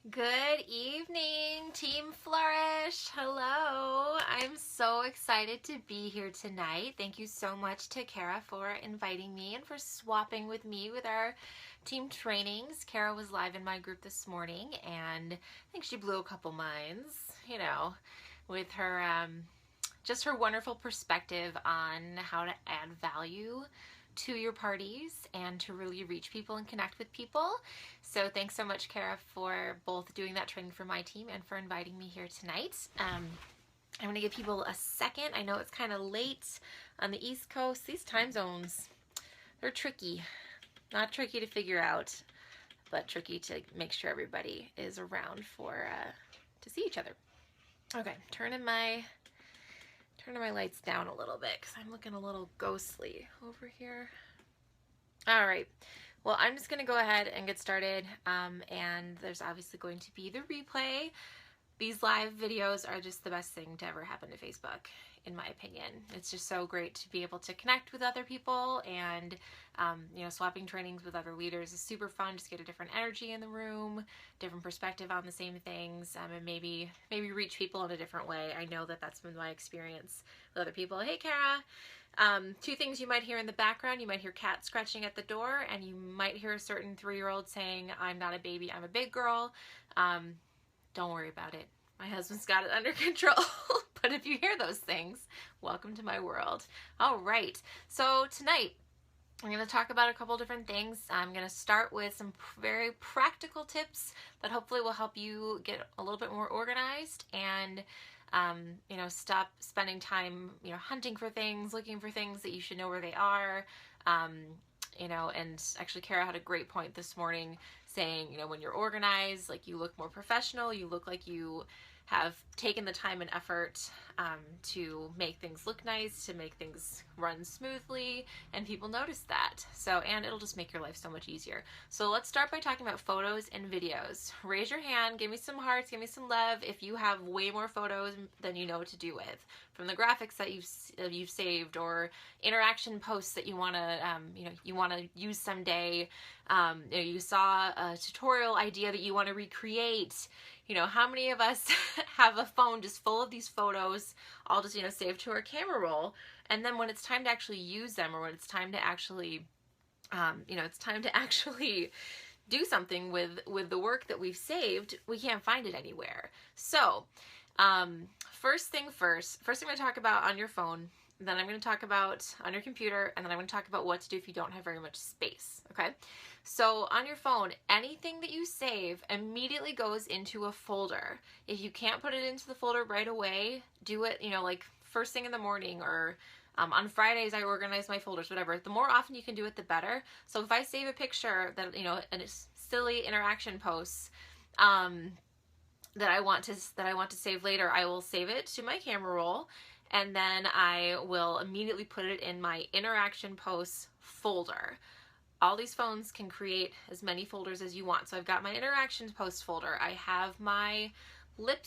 Good evening, Team Flourish. Hello. I'm so excited to be here tonight. Thank you so much to Kara for inviting me and for swapping with me with our team trainings. Kara was live in my group this morning and I think she blew a couple minds, with her just her wonderful perspective on how to add value to your parties and to really reach people and connect with people. So thanks so much, Kara, for both doing that training for my team and for inviting me here tonight. I'm going to give people a second. I know it's kind of late on the East Coast. These time zones, they're tricky. Not tricky to figure out, but tricky to make sure everybody is around to see each other. Okay, turning my lights down a little bit because I'm looking a little ghostly over here. All right. Well, I'm just going to go ahead and get started. And there's obviously going to be the replay. These live videos are just the best thing to ever happen to Facebook, in my opinion. It's just so great to be able to connect with other people, and swapping trainings with other leaders is super fun. Just get a different energy in the room, different perspective on the same things, and maybe reach people in a different way. I know that that's been my experience with other people. Hey, Kara. Two things you might hear in the background. You might hear cats scratching at the door, and you might hear a certain 3-year-old saying, "I'm not a baby, I'm a big girl." Don't worry about it. My husband's got it under control. But if you hear those things, welcome to my world. All right. So tonight, I'm going to talk about a couple different things. I'm going to start with some very practical tips that hopefully will help you get a little bit more organized and stop spending time, hunting for things, looking for things that you should know where they are. And actually Kara had a great point this morning saying, when you're organized, like, you look more professional, you look like you have taken the time and effort to make things look nice, to make things run smoothly, and people notice that. And it'll just make your life so much easier. So let's start by talking about photos and videos. Raise your hand, give me some hearts, give me some love if you have way more photos than you know what to do with. From the graphics that you've saved, or interaction posts that you want to use someday. You saw a tutorial idea that you want to recreate. How many of us have a phone just full of these photos, all just, saved to our camera roll, and then when it's time to actually use them, or when it's time to actually, do something with the work that we've saved, we can't find it anywhere. So, first thing I'm going to talk about on your phone, then I'm going to talk about on your computer, and then I'm going to talk about what to do if you don't have very much space, okay? So on your phone, anything that you save immediately goes into a folder. If you can't put it into the folder right away, do it, like first thing in the morning, or on Fridays I organize my folders, whatever. The more often you can do it, the better. So if I save a picture that, and it's silly interaction posts, that I want to save later, I will save it to my camera roll, and then I will immediately put it in my interaction posts folder. All these phones can create as many folders as you want. So I've got my interactions post folder. I have my lip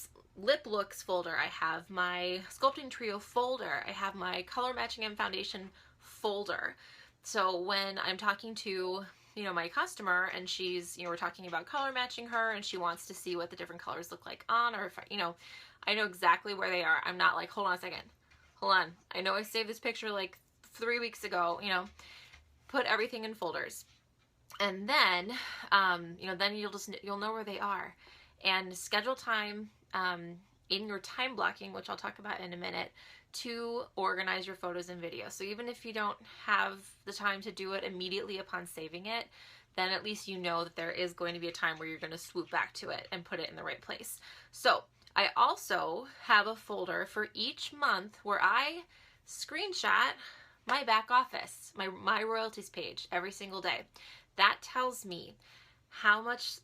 looks folder. I have my sculpting trio folder. I have my color matching and foundation folder. So when I'm talking to, my customer, and she's, we're talking about color matching her, and she wants to see what the different colors look like on, or if, I know exactly where they are. I'm not like, hold on a second. Hold on. I know I saved this picture like 3 weeks ago, Put everything in folders, and then then you'll know where they are, and schedule time in your time blocking, which I'll talk about in a minute, to organize your photos and videos. So even if you don't have the time to do it immediately upon saving it, then at least you know that there is going to be a time where you're going to swoop back to it and put it in the right place. So I also have a folder for each month where I screenshot my back office, my royalties page every single day. That tells me how much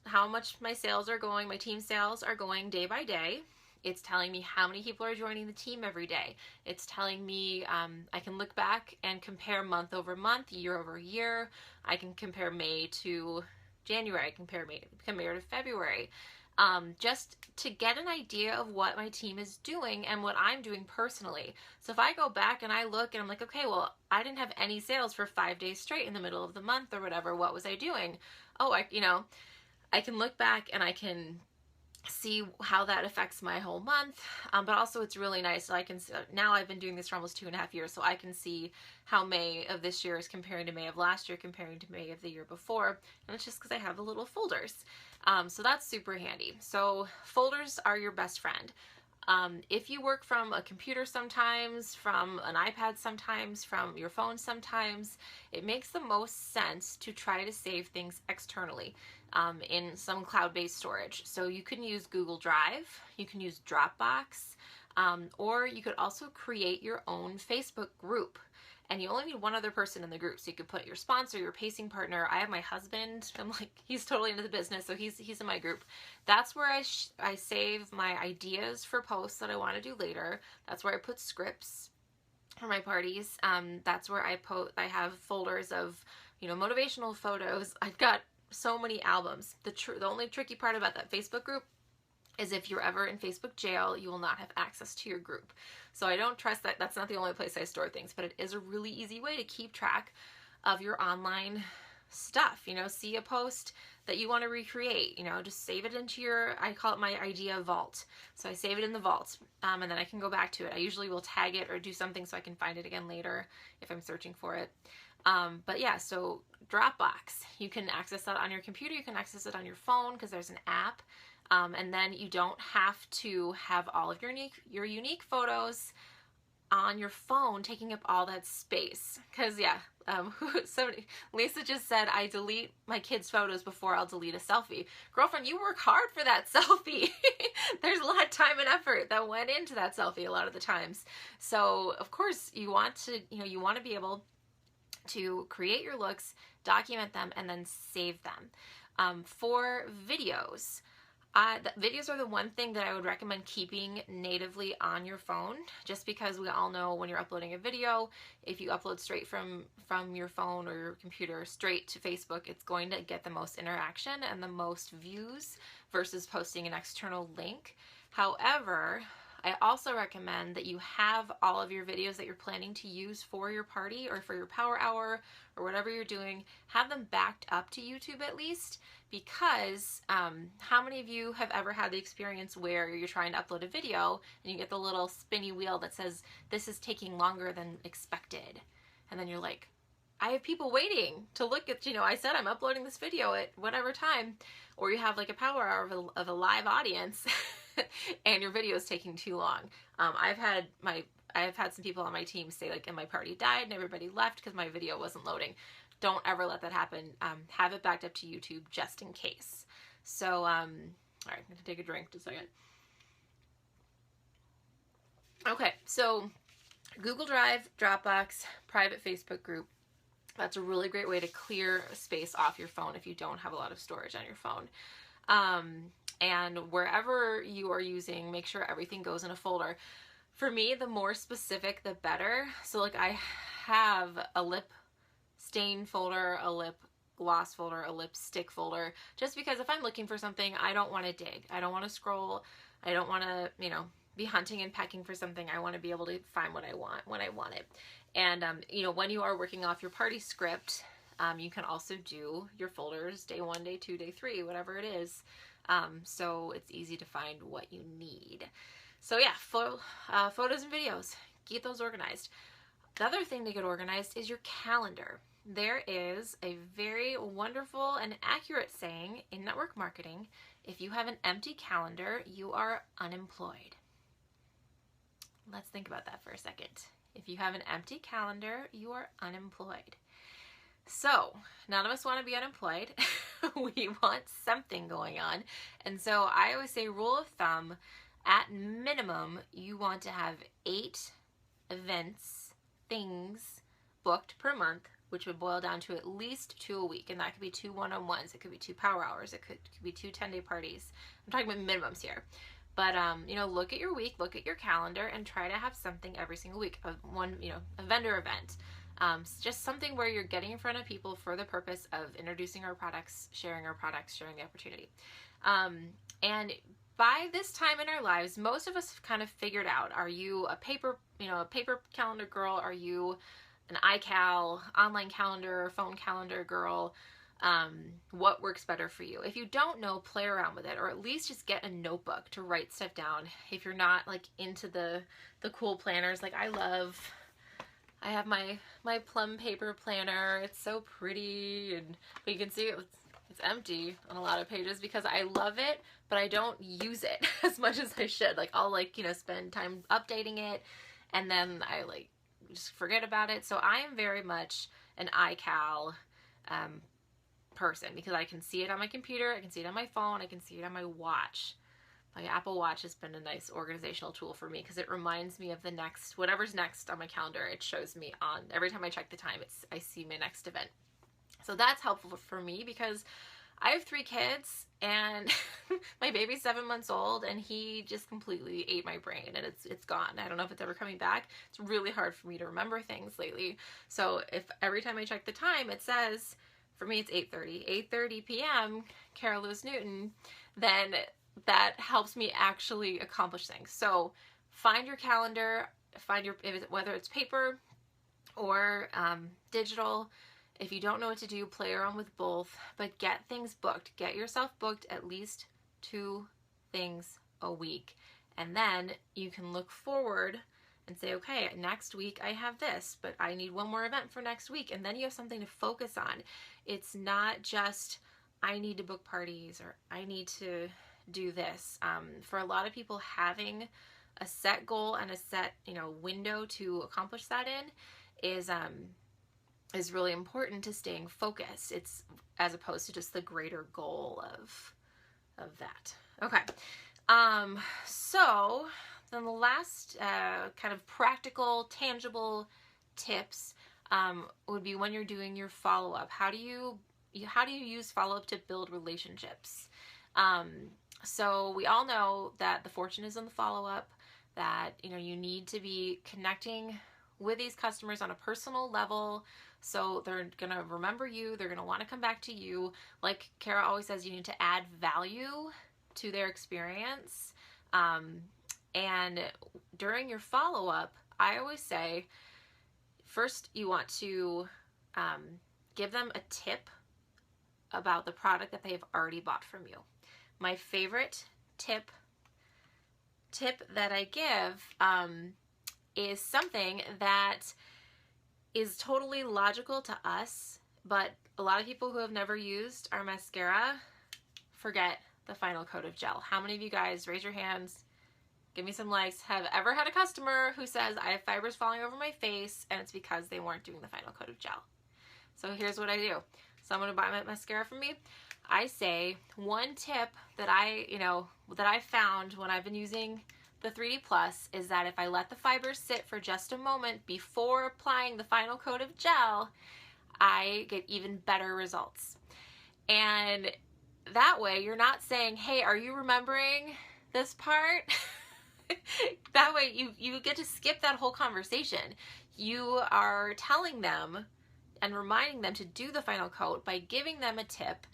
my sales are going, my team sales are going day by day. It's telling me how many people are joining the team every day. It's telling me I can look back and compare month over month, year over year. I can compare May to January. I can compare May to February. Just to get an idea of what my team is doing and what I'm doing personally. So if I go back and I look and I'm like, okay, well, I didn't have any sales for 5 days straight in the middle of the month or whatever. What was I doing? Oh, I can look back and I can see how that affects my whole month. But also it's really nice. So I can, now I've been doing this for almost 2.5 years, so I can see how May of this year is comparing to May of last year, comparing to May of the year before. And it's just because I have the little folders. So that's super handy. So folders are your best friend. If you work from a computer sometimes, from an iPad sometimes, from your phone sometimes, it makes the most sense to try to save things externally in some cloud-based storage. So you can use Google Drive, you can use Dropbox, or you could also create your own Facebook group. And you only need one other person in the group. So you could put your sponsor, your pacing partner. I have my husband. I'm like, he's totally into the business, so he's in my group. That's where I save my ideas for posts that I want to do later. That's where I put scripts for my parties. That's where I have folders of, motivational photos. I've got so many albums. The only tricky part about that Facebook group is if you're ever in Facebook jail, you will not have access to your group. So I don't trust that. That's not the only place I store things, but it is a really easy way to keep track of your online stuff. See a post that you want to recreate, just save it into I call it my idea vault. So I save it in the vault, and then I can go back to it. I usually will tag it or do something so I can find it again later if I'm searching for it. But yeah, so Dropbox, you can access that on your computer, you can access it on your phone because there's an app. And then you don't have to have all of your unique photos on your phone taking up all that space. Because Lisa just said, I delete my kids' photos before I'll delete a selfie. Girlfriend, you work hard for that selfie. There's a lot of time and effort that went into that selfie a lot of the times. So of course you want to, you want to be able to create your looks, document them, and then save them. For videos, videos are the one thing that I would recommend keeping natively on your phone, just because we all know when you're uploading a video, if you upload straight from your phone or your computer straight to Facebook, it's going to get the most interaction and the most views versus posting an external link. However, I also recommend that you have all of your videos that you're planning to use for your party or for your power hour or whatever you're doing, have them backed up to YouTube at least, because how many of you have ever had the experience where you're trying to upload a video and you get the little spinny wheel that says, this is taking longer than expected? And then you're like, I have people waiting to look at, I said I'm uploading this video at whatever time. Or you have like a power hour of a live audience and your video is taking too long. I've had some people on my team say, like, and my party died and everybody left because my video wasn't loading. Don't ever let that happen. Have it backed up to YouTube just in case. So, all right, I'm gonna take a drink just a second. Okay, so Google Drive, Dropbox, private Facebook group. That's a really great way to clear space off your phone if you don't have a lot of storage on your phone. And wherever you are using, make sure everything goes in a folder. For me, the more specific, the better. So like I have a lip stain folder, a lip gloss folder, a lipstick folder, just because if I'm looking for something, I don't want to dig. I don't want to scroll. I don't want to, be hunting and pecking for something. I want to be able to find what I want when I want it. And, when you are working off your party script, you can also do your folders day 1, day 2, day 3, whatever it is. So it's easy to find what you need. So yeah, photos and videos, keep those organized. The other thing to get organized is your calendar. There is a very wonderful and accurate saying in network marketing: if you have an empty calendar, you are unemployed. Let's think about that for a second. If you have an empty calendar, you are unemployed. So none of us want to be unemployed. We want something going on. And so I always say, rule of thumb, at minimum, you want to have 8 events, things booked per month, which would boil down to at least 2 a week. And that could be 2 one-on-ones. It could be 2 power hours. It could be 2 10-day parties. I'm talking about minimums here. But, look at your week, look at your calendar, and try to have something every single week. A vendor event. Just something where you're getting in front of people for the purpose of introducing our products, sharing the opportunity. And by this time in our lives, most of us have kind of figured out, are you a paper calendar girl? Are you an iCal, online calendar, phone calendar girl? what works better for you. If you don't know, play around with it, or at least just get a notebook to write stuff down. If you're not like into the cool planners, like I have my plum paper planner. It's so pretty, but you can see it's empty on a lot of pages because I love it, but I don't use it as much as I should. Like I'll spend time updating it, and then I just forget about it. So I am very much an iCal person because I can see it on my computer, I can see it on my phone, I can see it on my watch. My Apple Watch has been a nice organizational tool for me because it reminds me of whatever's next on my calendar. It shows me on every time I check the time. I see my next event. So that's helpful for me because I have 3 kids and my baby's 7 months old and he just completely ate my brain and it's gone. I don't know if it's ever coming back. It's really hard for me to remember things lately. So if every time I check the time it says, for me it's 8:30 p.m. Kara Lewis Newton, then that helps me actually accomplish things. So find your calendar, whether it's paper or digital. If you don't know what to do, play around with both, but get things booked. Get yourself booked at least 2 things a week. And then you can look forward and say, okay, next week I have this, but I need one more event for next week. And then you have something to focus on. It's not just, I need to book parties or I need to do this. For a lot of people, having a set goal and a set, window to accomplish that in is really important to staying focused. It's as opposed to just the greater goal of that. Okay. So then the last kind of practical, tangible tips would be when you're doing your follow-up. How do you use follow-up to build relationships? So we all know that the fortune is in the follow-up, that you need to be connecting with these customers on a personal level, so they're gonna remember you, they're gonna want to come back to you. Like Kara always says, you need to add value to their experience. And during your follow-up, I always say, first you want to give them a tip about the product that they've already bought from you. My favorite tip that I give is something that is totally logical to us, but a lot of people who have never used our mascara forget the final coat of gel. How many of you guys, raise your hands, give me some likes, have ever had a customer who says, I have fibers falling over my face and it's because they weren't doing the final coat of gel? So here's what I do. Someone will buy my mascara from me. I say one tip that I found when I've been using the 3D Plus is that if I let the fibers sit for just a moment before applying the final coat of gel, I get even better results. And that way you're not saying, hey, are you remembering this part? That way you get to skip that whole conversation. You are telling them and reminding them to do the final coat by giving them a tip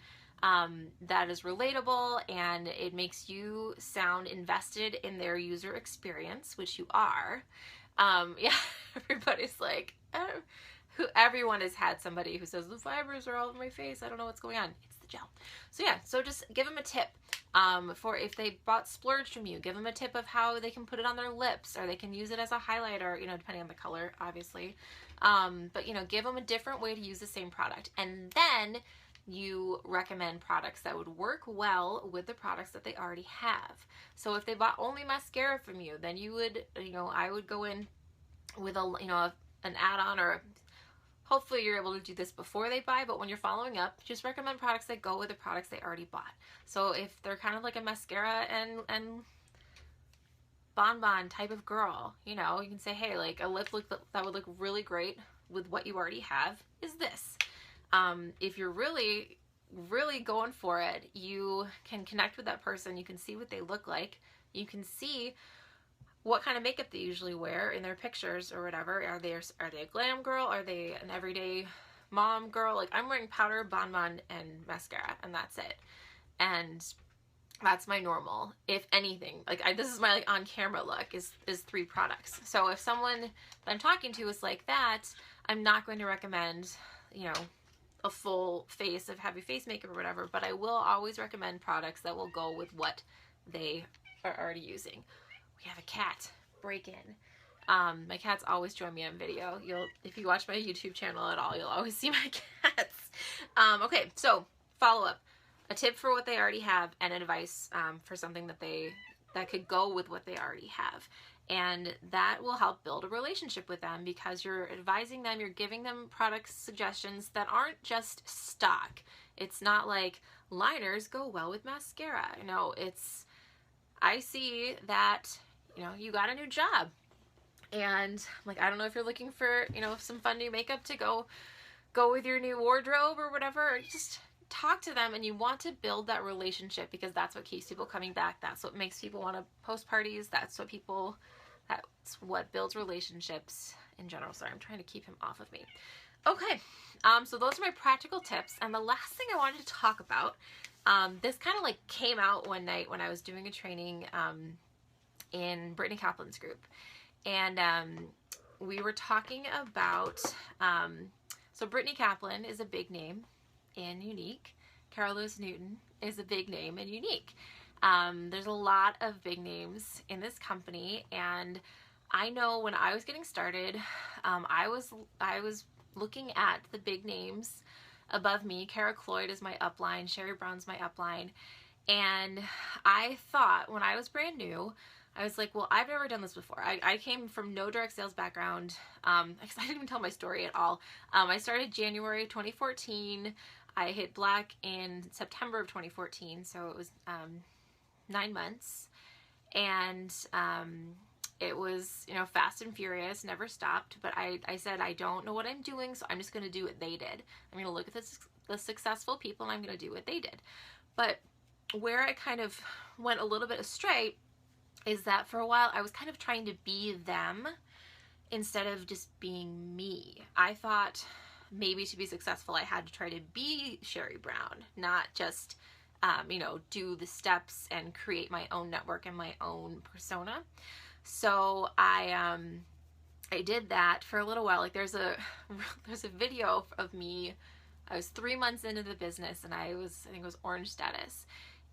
that is relatable, and it makes you sound invested in their user experience, which you are. Yeah, everybody's like, everyone has had somebody who says, the fibers are all over my face, I don't know what's going on. It's the gel. So yeah, so just give them a tip. For if they bought Splurge from you, give them a tip of how they can put it on their lips, or they can use it as a highlighter, depending on the color, obviously. But give them a different way to use the same product. And then you recommend products that would work well with the products that they already have. So if they bought only mascara from you, then you would, I would go in with an add-on, or hopefully you're able to do this before they buy, but when you're following up, just recommend products that go with the products they already bought. So if they're kind of like a mascara and bonbon type of girl, you can say, hey, like a lip look that would look really great with what you already have is this. If you're really, really going for it, you can connect with that person. You can see what they look like. You can see what kind of makeup they usually wear in their pictures or whatever. Are they a glam girl? Are they an everyday mom girl? Like, I'm wearing powder, bonbon, and mascara, and that's it. And that's my normal. If anything, this is my on camera look is 3 products. So if someone that I'm talking to is like that, I'm not going to recommend, a full face of heavy face makeup or whatever, but I will always recommend products that will go with what they are already using. We have a cat break in. My cats always join me on video. If you watch my YouTube channel at all, you'll always see my cats. Okay, so follow up. A tip for what they already have and advice for something that could go with what they already have. And that will help build a relationship with them because you're advising them, you're giving them product suggestions that aren't just stock. It's not like liners go well with mascara. No, I see that, you got a new job. And like, I don't know if you're looking for, some fun new makeup to go with your new wardrobe or whatever. Just talk to them, and you want to build that relationship because that's what keeps people coming back. That's what makes people want to post parties. That's what builds relationships in general. Sorry, I'm trying to keep him off of me. Okay, so those are my practical tips. And the last thing I wanted to talk about, this kind of like came out one night when I was doing a training in Brittany Kaplan's group. And we were talking about, so Brittany Kaplan is a big name in Younique. Cara Lewis Newton is a big name in Younique. There's a lot of big names in this company, and I know when I was getting started, I was looking at the big names above me. Cara Cloyd is my upline, Sherry Brown's my upline, and I thought when I was brand new, I was like, well, I've never done this before. I came from no direct sales background. I didn't even tell my story at all. I started January 2014. I hit black in September of 2014, so it was 9 months. And it was, fast and furious, never stopped. But I said, I don't know what I'm doing, so I'm just going to do what they did. I'm going to look at the successful people, and I'm going to do what they did. But where I kind of went a little bit astray is that for a while I was kind of trying to be them instead of just being me. I thought maybe to be successful I had to try to be Sherry Brown, not just do the steps and create my own network and my own persona. So I did that for a little while. Like there's a video of me. I was 3 months into the business, and I think it was orange status.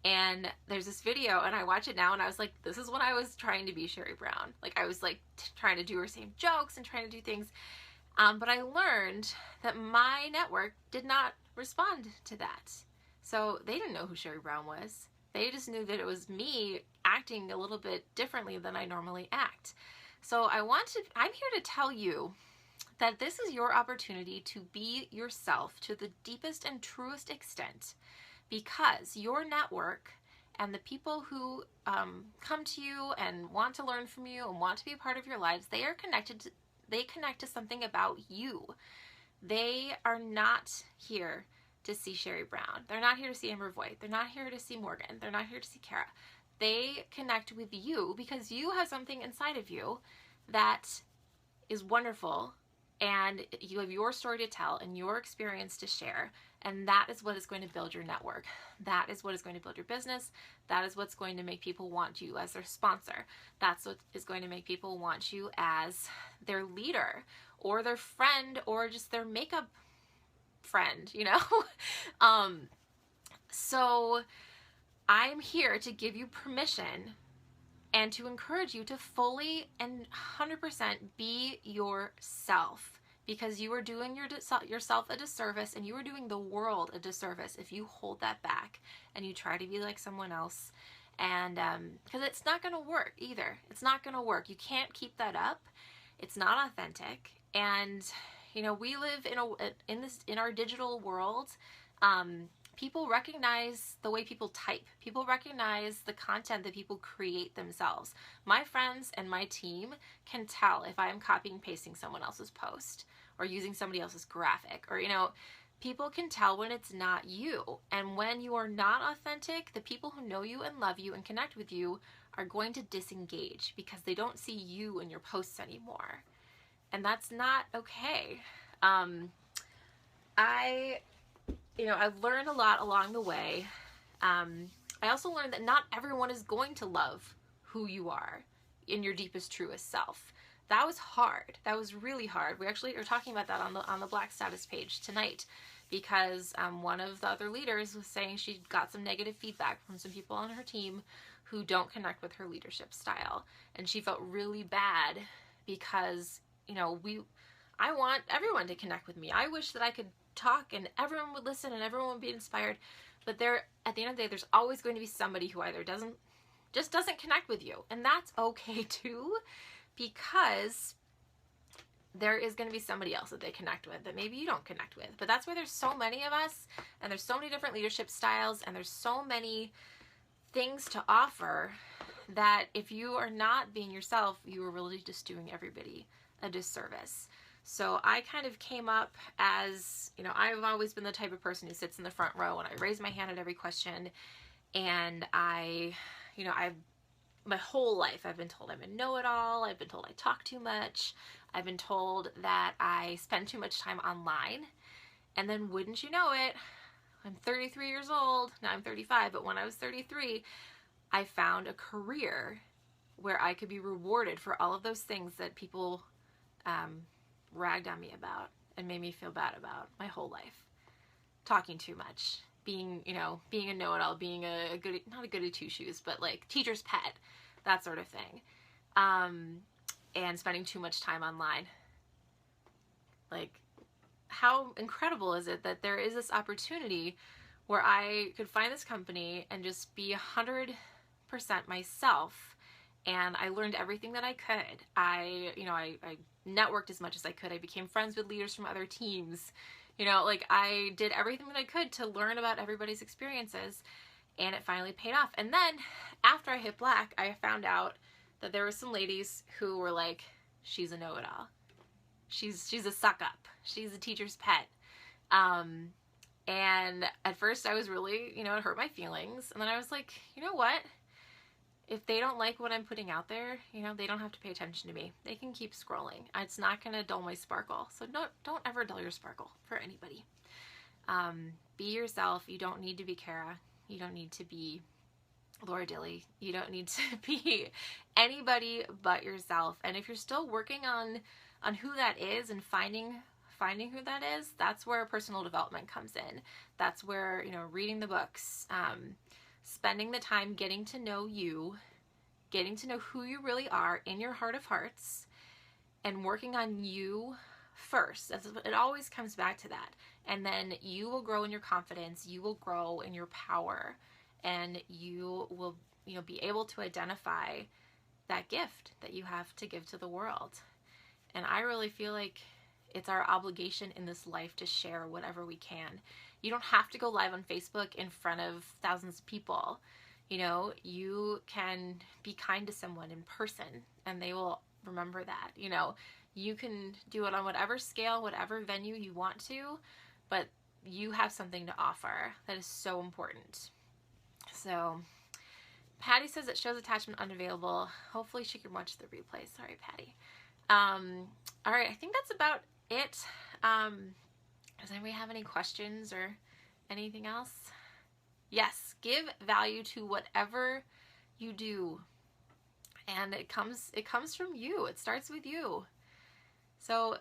And there's this video, and I watch it now, and I was like, this is when I was trying to be Sherry Brown. Like, I was like trying to do her same jokes and trying to do things. But I learned that my network did not respond to that. So they didn't know who Sherry Brown was. They just knew that it was me acting a little bit differently than I normally act. So I'm here to tell you that this is your opportunity to be yourself to the deepest and truest extent. Because your network and the people who come to you and want to learn from you and want to be a part of your lives, they connect to something about you. They are not here to see Sherry Brown. They're not here to see Amber Voigt. They're not here to see Morgan. They're not here to see Cara. They connect with you because you have something inside of you that is wonderful, and you have your story to tell and your experience to share. And that is what is going to build your network. That is what is going to build your business. That is what's going to make people want you as their sponsor. That's what is going to make people want you as their leader or their friend or just their makeup friend, So I'm here to give you permission and to encourage you to fully and 100% be yourself. Because you are doing yourself a disservice, and you are doing the world a disservice if you hold that back and you try to be like someone else. And because it's not going to work either. It's not going to work. You can't keep that up. It's not authentic. And we live in our digital world. People recognize the way people type. People recognize the content that people create themselves. My friends and my team can tell if I am copying and pasting someone else's post or using somebody else's graphic, or, people can tell when it's not you. And when you are not authentic, the people who know you and love you and connect with you are going to disengage because they don't see you in your posts anymore. And that's not okay. I've learned a lot along the way. I also learned that not everyone is going to love who you are in your deepest, truest self. That was hard. That was really hard. We actually are talking about that on the Black Status page tonight, because one of the other leaders was saying she got some negative feedback from some people on her team who don't connect with her leadership style. And she felt really bad because, you know, I want everyone to connect with me. I wish that I could talk and everyone would listen and everyone would be inspired. But at the end of the day, there's always going to be somebody who either doesn't connect with you. And that's okay too, because there is going to be somebody else that they connect with that maybe you don't connect with. But that's why there's so many of us, and there's so many different leadership styles, and there's so many things to offer, that if you are not being yourself, you are really just doing everybody a disservice. So I kind of came up as, you know, I've always been the type of person who sits in the front row and I raise my hand at every question. And my whole life I've been told I'm a know-it-all. I've been told I talk too much. I've been told that I spend too much time online. And then wouldn't you know it, I'm 33 years old. Now I'm 35, but when I was 33, I found a career where I could be rewarded for all of those things that people ragged on me about and made me feel bad about my whole life. Talking too much, being a know-it-all, being a goody, not a goody two-shoes, but like teacher's pet, that sort of thing. And spending too much time online. Like, how incredible is it that there is this opportunity where I could find this company and just be 100% myself. And I learned everything that I could. I networked as much as I could. I became friends with leaders from other teams. You know, like, I did everything that I could to learn about everybody's experiences, and it finally paid off. And then after I hit Black, I found out that there were some ladies who were like, she's a know-it-all. She's a suck-up. She's a teacher's pet. And at first I was really, it hurt my feelings. And then I was like, you know what? If they don't like what I'm putting out there, they don't have to pay attention to me. They can keep scrolling. It's not going to dull my sparkle. So don't ever dull your sparkle for anybody. Be yourself. You don't need to be Kara. You don't need to be Laura Dilley. You don't need to be anybody but yourself. And if you're still working on who that is and finding who that is, that's where personal development comes in. That's where, reading the books, spending the time getting to know you, getting to know who you really are in your heart of hearts, and working on you first. It always comes back to that. And then you will grow in your confidence, you will grow in your power, and you will, be able to identify that gift that you have to give to the world. And I really feel like it's our obligation in this life to share whatever we can. You don't have to go live on Facebook in front of thousands of people. You can be kind to someone in person and they will remember that. You can do it on whatever scale, whatever venue you want to, but you have something to offer that is so important. So Patty says it shows attachment unavailable. Hopefully she can watch the replay. Sorry, Patty. All right, I think that's about it. Does anybody have any questions or anything else? Yes, give value to whatever you do. And it comes from you. It starts with you. So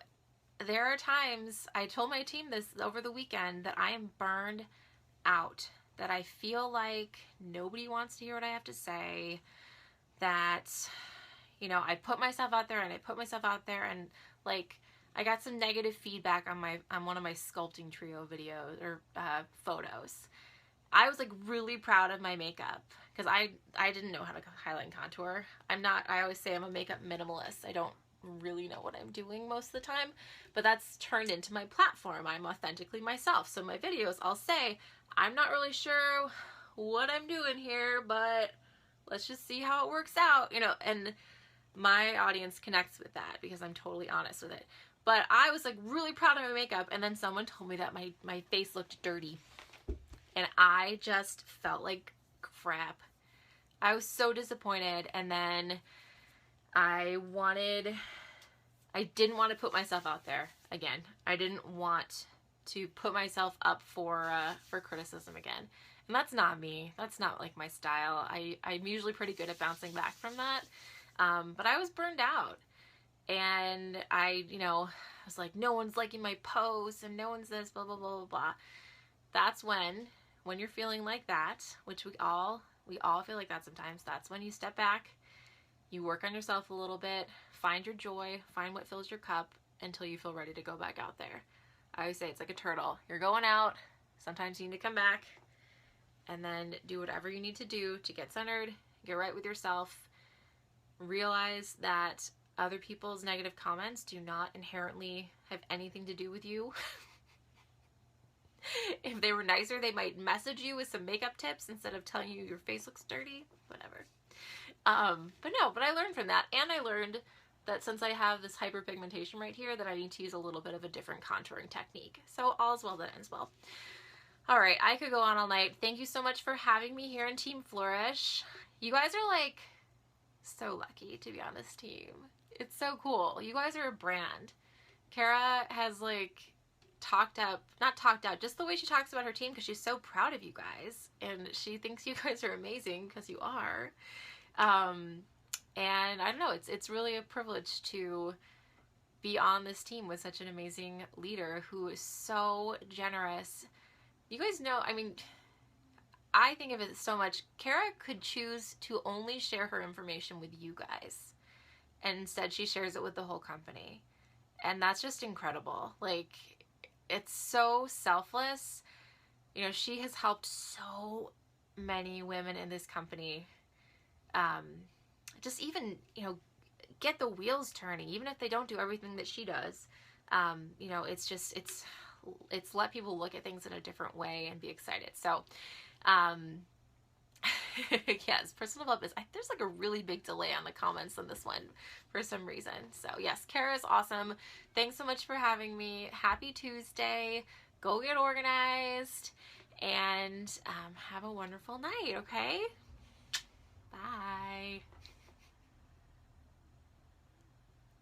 there are times, I told my team this over the weekend, that I am burned out, that I feel like nobody wants to hear what I have to say, that, I put myself out there and like, I got some negative feedback on one of my sculpting trio videos or photos. I was like really proud of my makeup because I didn't know how to highlight and contour. I always say I'm a makeup minimalist. I don't really know what I'm doing most of the time, but that's turned into my platform. I'm authentically myself. So my videos, I'll say, I'm not really sure what I'm doing here, but let's just see how it works out, and my audience connects with that because I'm totally honest with it. But I was like really proud of my makeup, and then someone told me that my face looked dirty. And I just felt like crap. I was so disappointed, and then I didn't want to put myself out there again. I didn't want to put myself up for criticism again. And that's not me. That's not like my style. I'm usually pretty good at bouncing back from that. But I was burned out. And I was like, no one's liking my posts and no one's this, blah, blah, blah, blah, blah. That's when you're feeling like that, which we all feel like that sometimes, that's when you step back, you work on yourself a little bit, find your joy, find what fills your cup until you feel ready to go back out there. I always say it's like a turtle. You're going out, sometimes you need to come back, and then do whatever you need to do to get centered, get right with yourself, realize that other people's negative comments do not inherently have anything to do with you. If they were nicer, they might message you with some makeup tips instead of telling you your face looks dirty, whatever. But I learned from that, and I learned that since I have this hyperpigmentation right here, that I need to use a little bit of a different contouring technique. So all's well that ends well. All right, I could go on all night. Thank you so much for having me here in Team Flourish. You guys are like so lucky to be on this team. It's so cool. You guys are a brand. Kara has like not talked out, just the way she talks about her team, because she's so proud of you guys and she thinks you guys are amazing, because you are. And I don't know, it's really a privilege to be on this team with such an amazing leader who is so generous. You guys know, I mean, I think of it so much. Kara could choose to only share her information with you guys, and instead she shares it with the whole company. And that's just incredible. Like, it's so selfless. You know, she has helped so many women in this company just even, you know, get the wheels turning, even if they don't do everything that she does. You know, it's just, it's let people look at things in a different way and be excited. So, yes, personal development. There's like a really big delay on the comments on this one for some reason. So yes, Kara is awesome. Thanks so much for having me. Happy Tuesday. Go get organized and have a wonderful night, okay?